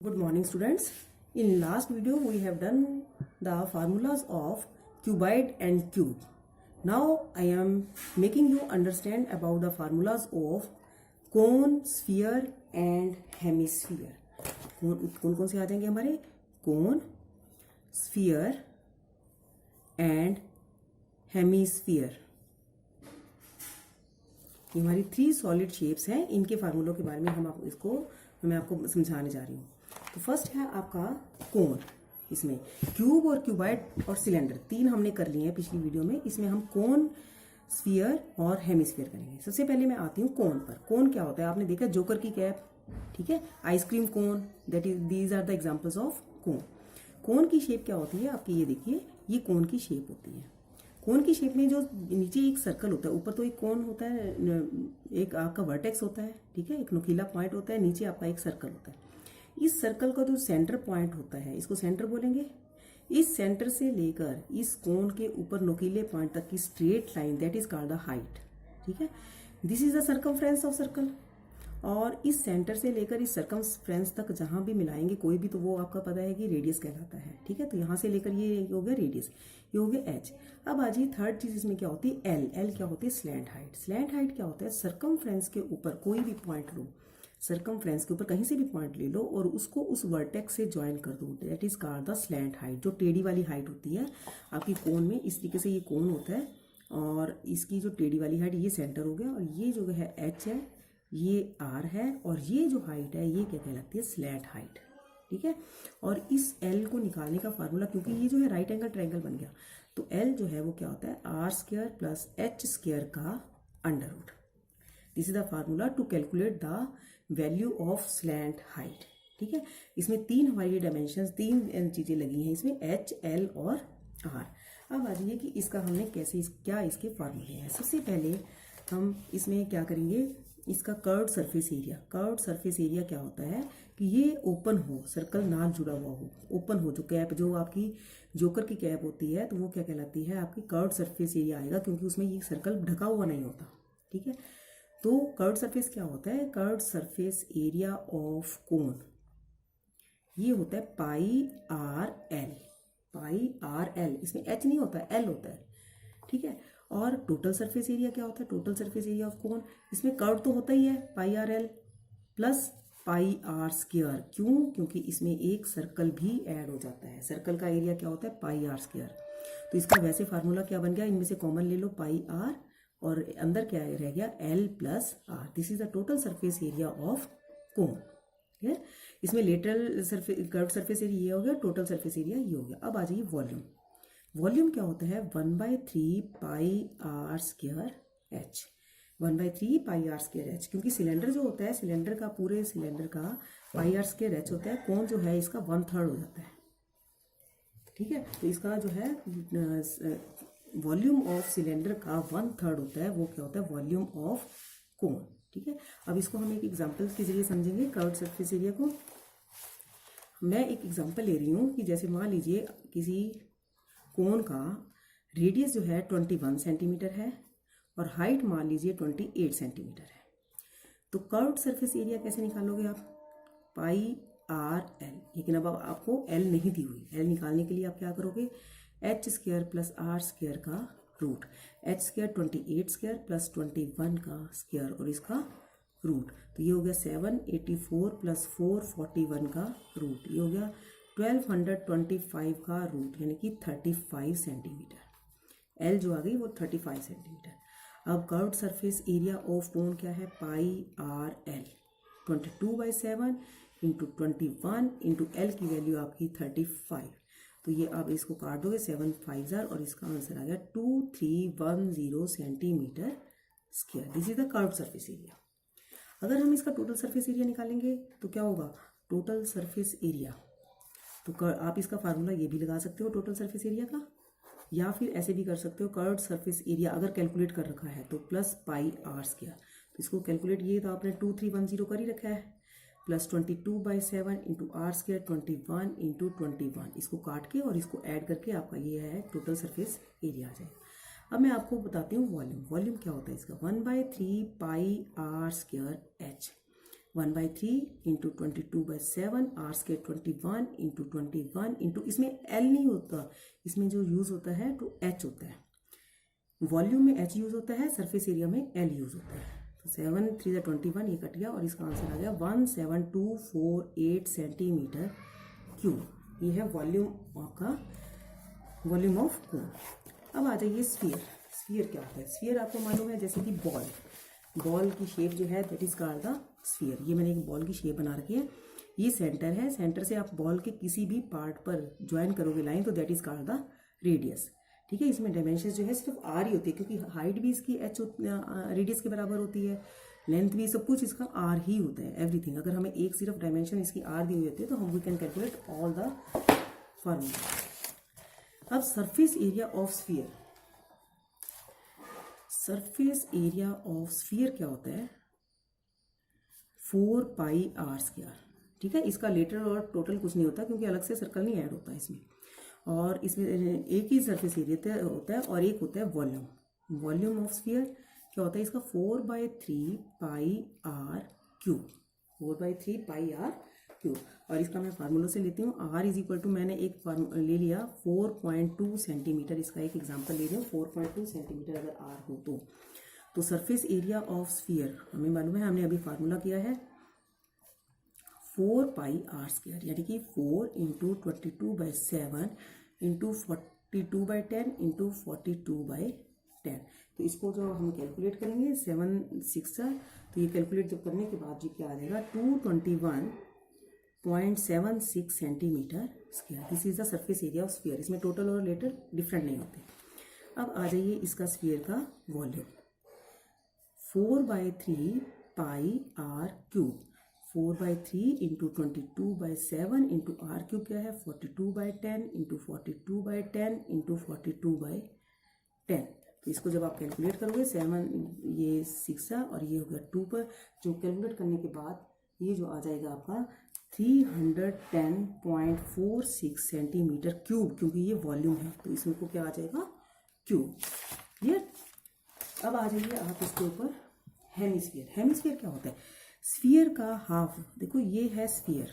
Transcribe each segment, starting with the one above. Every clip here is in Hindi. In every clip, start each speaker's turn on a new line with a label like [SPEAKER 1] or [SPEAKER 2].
[SPEAKER 1] Good morning, students. In last video we have done the formulas of cuboid and cube. Now I am making you understand about the formulas of cone, sphere and hemisphere. कौन कौन से आ जाएंगे हमारे? cone, sphere and hemisphere. ये हमारी 3 सॉलिड शेप्स हैं. इनके फार्मूलों के बारे में मैं आपको समझाने जा रही हूँ. तो फर्स्ट है आपका कोन. इसमें क्यूब और क्यूबाइड और सिलेंडर 3 हमने कर लिए हैं पिछली वीडियो में. इसमें हम कोन, स्फीयर और हेमिस्फीयर करेंगे. सबसे पहले मैं आती हूँ कोन पर. कोन क्या होता है? आपने देखा जोकर की कैप, ठीक है, ice cream cone, these are the examples of cone. Cone की शेप क्या होती है आपकी? ये देखिए, ये कोन की शेप होती है. कोन की शेप में जो नीचे एक सर्कल होता है, ऊपर तो एक कोन होता है, एक आपका वर्टेक्स होता है, ठीक है, एक नुकीला पॉइंट होता है, नीचे आपका एक सर्कल होता है. इस सर्कल का जो सेंटर पॉइंट होता है, इसको सेंटर बोलेंगे. इस सेंटर से लेकर इस कोन के ऊपर नुकीले पॉइंट तक की straight line, that is called the height. ठीक है, this is the circumference of circle. और इस सेंटर से लेकर इस सर्कमफ्रेंस तक जहां भी मिलाएंगे कोई भी, तो वो आपका पता है कि रेडियस कहलाता है. ठीक है, तो यहां से लेकर ये हो गया रेडियस, ये हो गया एच. अब आ जाइए थर्ड चीज इसमें क्या होती है? एल. एल क्या होती है? Slant height. स्लैंट हाइट क्या होता है? सर्कमफ्रेंस के ऊपर कोई भी पॉइंट लो, सर्कमफ्रेंस के ऊपर कहीं से भी पॉइंट ले लो और उसको उस वर्टेक्स से ज्वाइन कर दो, that is called the slant height. जो टेढ़ी वाली हाइट होती है आपकी कोन में, इस तरीके से ये कोन होता है और इसकी जो टेढ़ी वाली हाइट, ये सेंटर हो गया, और ये जो है एच है, ये आर है, और ये जो हाइट है ये क्या कहलाती है? Slant height. ठीक है, और इस एल को निकालने का फार्मूला, क्योंकि ये जो है राइट एंगल ट्रायंगल बन गया, तो एल जो है वो क्या होता है? R square plus H square का under root. This is the formula to calculate the value of slant height. ठीक है, इसमें 3 हमारी डायमेंशन, 3 चीजें लगी हैं इसमें, एच, एल और आर. अब आ जाइए कि इसका हमने कैसे क्या इसके फार्मूले हैं. सबसे पहले हम इसमें क्या करेंगे? इसका curved surface area. Curved surface area क्या होता है? कि ये ओपन हो, सर्कल ना जुड़ा हुआ हो, ओपन हो. जो कैप, जो आपकी जोकर की कैप होती है, तो वो क्या कहलाती है? आपकी कर्व्ड सरफेस एरिया आएगा, क्योंकि उसमें ये सर्कल ढका हुआ नहीं होता. ठीक है, तो कर्व्ड सरफेस क्या होता है? कर्व्ड सरफेस एरिया ऑफ कोन, ये होता है पाई आर एल. पाई आर एल, इसमें एच नहीं होता है, एल होता है. ठीक है, और टोटल सरफेस एरिया क्या होता है? Total surface area of cone, इसमें कर्व तो होता ही है, pi R L plus pi R square. क्यों? क्योंकि इसमें एक सर्कल भी ऐड हो जाता है. सर्कल का एरिया क्या होता है? Pi R square. तो इसका वैसे फार्मूला क्या बन गया? इनमें से कॉमन ले लो, पाई आर, और अंदर क्या रह गया? L plus R. This is the total surface area of cone. ठीक है, इसमें lateral surface, curve surface area ये हो गया, टोटल सरफेस एरिया ये हो गया. अब आ जाइए वॉल्यूम. वॉल्यूम क्या होता है? 1/3 pi R square H. 1/3 pi R square H, क्योंकि सिलेंडर जो होता है, सिलेंडर का, पूरे सिलेंडर का पाई आर स्क्वायर एच होता है. कोन जो है इसका 1/3 हो जाता है. ठीक है, तो इसका जो है वॉल्यूम ऑफ सिलेंडर का 1/3 होता है, वो क्या होता है? Volume of cone. ठीक है, अब इसको हम एक एग्जाम्पल के जरिए समझेंगे कर्व्ड सरफेस एरिया को. मैं एक एग्जाम्पल ले रही हूँ कि जैसे मान लीजिए किसी कोन का रेडियस जो है 21 सेंटीमीटर है और हाइट मान लीजिए 28 सेंटीमीटर है. तो कर्व्ड सरफेस एरिया कैसे निकालोगे आप? पाई आर एल. लेकिन अब आपको एल नहीं दी हुई. एल निकालने के लिए आप क्या करोगे? H square plus R square का root. H square 28 square plus 21 का स्क्वायर और इसका रूट. तो ये हो गया 784 प्लस 441 का रूट. ये हो गया 1225 का रूट, यानी कि 35 सेंटीमीटर. एल जो आ गई वो 35 सेंटीमीटर. अब curved surface area of cone क्या है? Pi R L. 22/7 into 21 into L की वैल्यू आपकी 35. तो ये आप इसको काट दोगे 7 5 और इसका आंसर आ गया 2310 centimetre square. This is the curved surface area. अगर हम इसका टोटल सरफेस एरिया निकालेंगे तो क्या होगा? टोटल सरफेस एरिया, तो आप इसका फार्मूला ये भी लगा सकते हो टोटल सरफेस एरिया का, या फिर ऐसे भी कर सकते हो, कर्व्ड सरफेस एरिया अगर कैलकुलेट कर रखा है तो प्लस पाई आर स्क्वायर. तो इसको कैलकुलेट, ये तो आपने 2310 कर ही रखा है, plus 22/7 into R square 21 into 21. इसको काट के और इसको ऐड करके आपका ये है टोटल सरफेस एरिया आ जाएगा. अब मैं आपको बताती हूँ वॉल्यूम. वॉल्यूम क्या होता है इसका? 1/3 pi R square H. 1/3 into 22/7 R square 21 into 21 into, इसमें एल नहीं होता, इसमें जो यूज़ होता है तो एच होता है। वॉल्यूम में एच यूज़ होता है, सरफेस एरिया में एल यूज़ होता है। तो 7 3 21 ये कट गया और इसका आंसर आ गया 17248 सेंटीमीटर क्यूब। ये है वॉल्यूम आपका, वॉल्यूम ऑफ कोन। अब आ जाइए स्फीयर। स्फीयर क्या होता है? स्फीयर आपको मालूम है जैसे कि बॉल की शेप जो है that is called the sphere. ये मैंने एक बॉल की शेप बना रखी है, ये सेंटर है, सेंटर से आप बॉल के किसी भी पार्ट पर ज्वाइन करोगे लाइन तो that is called the radius. ठीक है, इसमें डायमेंशन जो है सिर्फ आर ही होती है, क्योंकि हाइट भी इसकी एच रेडियस के बराबर होती है, लेंथ भी, सब कुछ इसका आर ही होता है, एवरीथिंग। अगर हमें एक सिर्फ डायमेंशन इसकी आर दी हुई होती है तो हम we can calculate all the formula. अब surface area of sphere, surface area of sphere क्या होता है? 4πr²। ठीक है, इसका लेटर और टोटल कुछ नहीं होता क्योंकि अलग से सर्कल नहीं ऐड होता इसमें, और इसमें एक ही सरफेस एरिया होता है और एक होता है वॉल्यूम। वॉल्यूम ऑफ स्फीयर क्या होता है इसका? 4/3πr³। 4/3πr³। और इसका मैं फार्मूला से लेती हूँ। r इज इक्वल टू, मैंने एक ले लिया 4.2 सेंटीमीटर, इसका एक एग्जांपल ले रही हूँ। 4.2 सेंटीमीटर अगर r हो तो सरफेस एरिया ऑफ स्फीयर हमें मालूम है, हमने अभी फार्मूला किया है 4πr², यानी कि 4 इंटू 22/7 इंटू 42/10 इंटू 42/10। तो इसको जो हम कैलकुलेट करेंगे 7 6 तो ये कैलकुलेट जब करने के बाद जी क्या आ जाएगा 221.76 centimetre square. This is the surface area of sphere. इसमें टोटल और लेटर डिफरेंट नहीं होते। अब आ जाइए इसका स्फीयर का volume 4/3πr³। 4/3 into 22/7 into r³ क्या है 42/10 इंटू 42/10 इंटू 42/10। तो इसको जब आप कैलकुलेट करोगे 7 ये 6 और ये हो गया 2 पर, जो कैलकुलेट करने के बाद ये जो आ जाएगा आपका 310.46 सेंटीमीटर क्यूब, क्योंकि ये वॉल्यूम है तो इसमें को क्या आ जाएगा क्यूब। क्लियर? अब आ जाइए आप इसके ऊपर हेमिस्फीयर। हेमिस्फीयर क्या होता है? स्फीयर का हाफ, देखो ये है स्फीयर,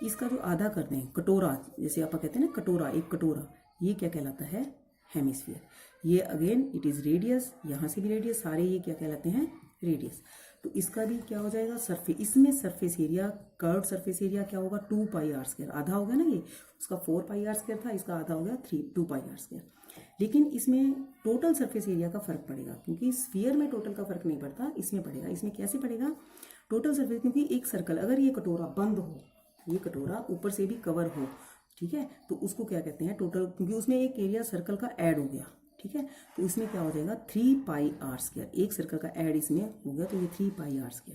[SPEAKER 1] इसका जो आधा कर दें कटोरा, जैसे आप कहते हैं ना कटोरा, एक कटोरा, ये क्या कहलाता है? हेमिस्फीयर। ये अगेन इट इज रेडियस, यहाँ से भी रेडियस, सारे ये क्या कहलाते हैं? रेडियस। तो इसका भी क्या हो जाएगा? सरफेस। इसमें surface area, curve surface area क्या होगा? 2πr²। आधा हो गया ना, ये उसका 4πr² था, इसका आधा हो गया 2πr²। लेकिन इसमें टोटल सरफेस एरिया का फर्क पड़ेगा, क्योंकि स्फीयर में टोटल का फर्क नहीं पड़ता, इसमें पड़ेगा। इसमें कैसे पड़ेगा? टोटल सरफेस, क्योंकि एक सर्कल, अगर ये कटोरा बंद हो, ये कटोरा ऊपर से भी कवर हो, ठीक है, तो उसको क्या कहते हैं? टोटल, क्योंकि उसमें एक एरिया सर्कल का ऐड हो गया, ठीक है, तो इसमें क्या हो जाएगा 3πr²। एक सर्कल का ऐड इसमें हो गया तो ये 3πr²।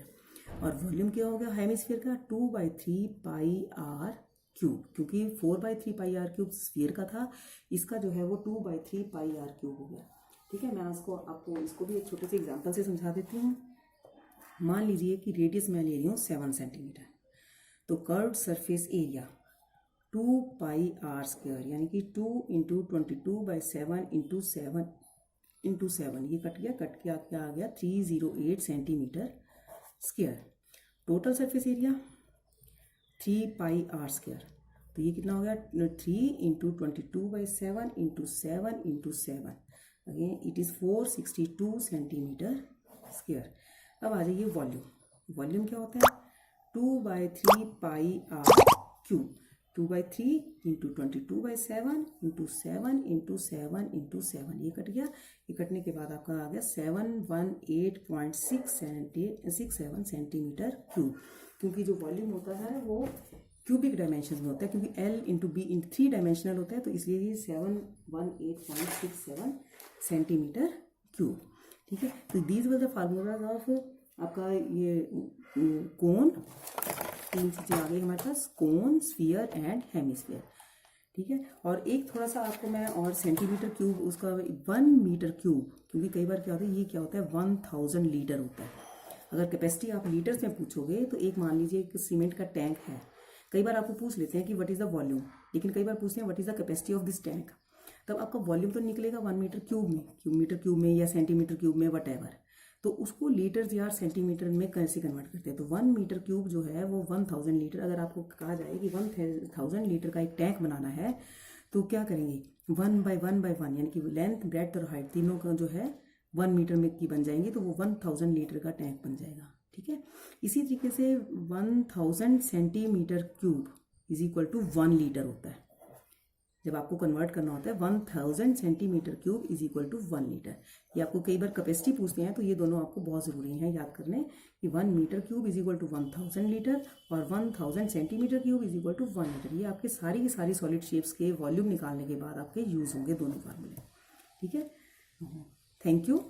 [SPEAKER 1] और वॉल्यूम क्या हो गया हेमिस्फीयर का? 2/3πr³, क्योंकि 4/3πr³ स्फीयर का था, इसका जो है वो 2/3πr³ हो गया। ठीक है, मैं आपको इसको भी एक छोटे से एग्जांपल से समझा देती हूँ। मान लीजिए कि रेडियस मैं ले रही हूँ 7 सेंटीमीटर, तो कर्व्ड सरफेस एरिया 2πr², यानी कि 2 इंटू 22/7 इंटू 7 इंटू 7, ये कट गया क्या आ गया 308 centimetre square. Total surface area 3πr², तो ये कितना हो गया 3 into 22/7 into 7 into 7, again it is 462 centimetre square. अब आ जाइए वॉल्यूम। वॉल्यूम क्या होता है? 2/3πr³। 2/3 into 22/7 into 7 into 7 into 7, ये कट गया। ये कटने के बाद आपका आ गया 718.67 सेंटीमीटर क्यूब, क्योंकि जो वॉल्यूम होता है वो क्यूबिक डायमेंशन में होता है, क्योंकि L इंटू B इन 3 डायमेंशनल होता है, तो इसलिए ये 718.67 सेंटीमीटर क्यूब। ठीक है, तो these were the formulas of आपका ये कोन। 3 चीज़ें आ गई हमारे पास, कोन, स्फीयर एंड हेमिस्फीयर। ठीक है, और एक थोड़ा सा आपको मैं और सेंटीमीटर क्यूब, उसका 1 मीटर क्यूब, क्योंकि कई बार क्या होता है, ये क्या होता है 1000 लीटर होता है। अगर कैपेसिटी आप लीटर्स में पूछोगे तो एक मान लीजिए एक सीमेंट का टैंक है, कई बार आपको पूछ लेते हैं कि व्हाट इज़ द वॉल्यूम, लेकिन कई बार पूछते हैं what is the capacity of this tank, तब आपका वॉल्यूम तो निकलेगा 1 मीटर क्यूब में, या सेंटीमीटर क्यूब में, वट एवर। तो उसको लीटर या सेंटीमीटर में कैसे कन्वर्ट करते हैं। तो 1 मीटर क्यूब जो है वो 1000 लीटर। अगर आपको कहा जाए कि 1000 लीटर का एक टैंक बनाना है तो क्या करेंगे, 1 बाय 1 यानी कि लेंथ ब्रेड्थ और हाइट तीनों का जो है 1 मीटर में की बन जाएंगी, तो वो 1000 लीटर का टैंक बन जाएगा। ठीक है, इसी तरीके से 1000 centimetre cube is equal to 1 litre होता है। जब आपको कन्वर्ट करना होता है 1000 centimetre cube is equal to 1 litre. ये आपको कई बार कैपेसिटी पूछते हैं, तो ये दोनों आपको बहुत ज़रूरी हैं याद करने कि 1 metre cube is equal to 1000 litre और 1000 centimetre cube is equal to 1 litre. ये आपके सारी की सारी सॉलिड शेप्स के वॉल्यूम निकालने के बाद आपके यूज़ होंगे दोनों फार्मूले। ठीक है, थैंक यू।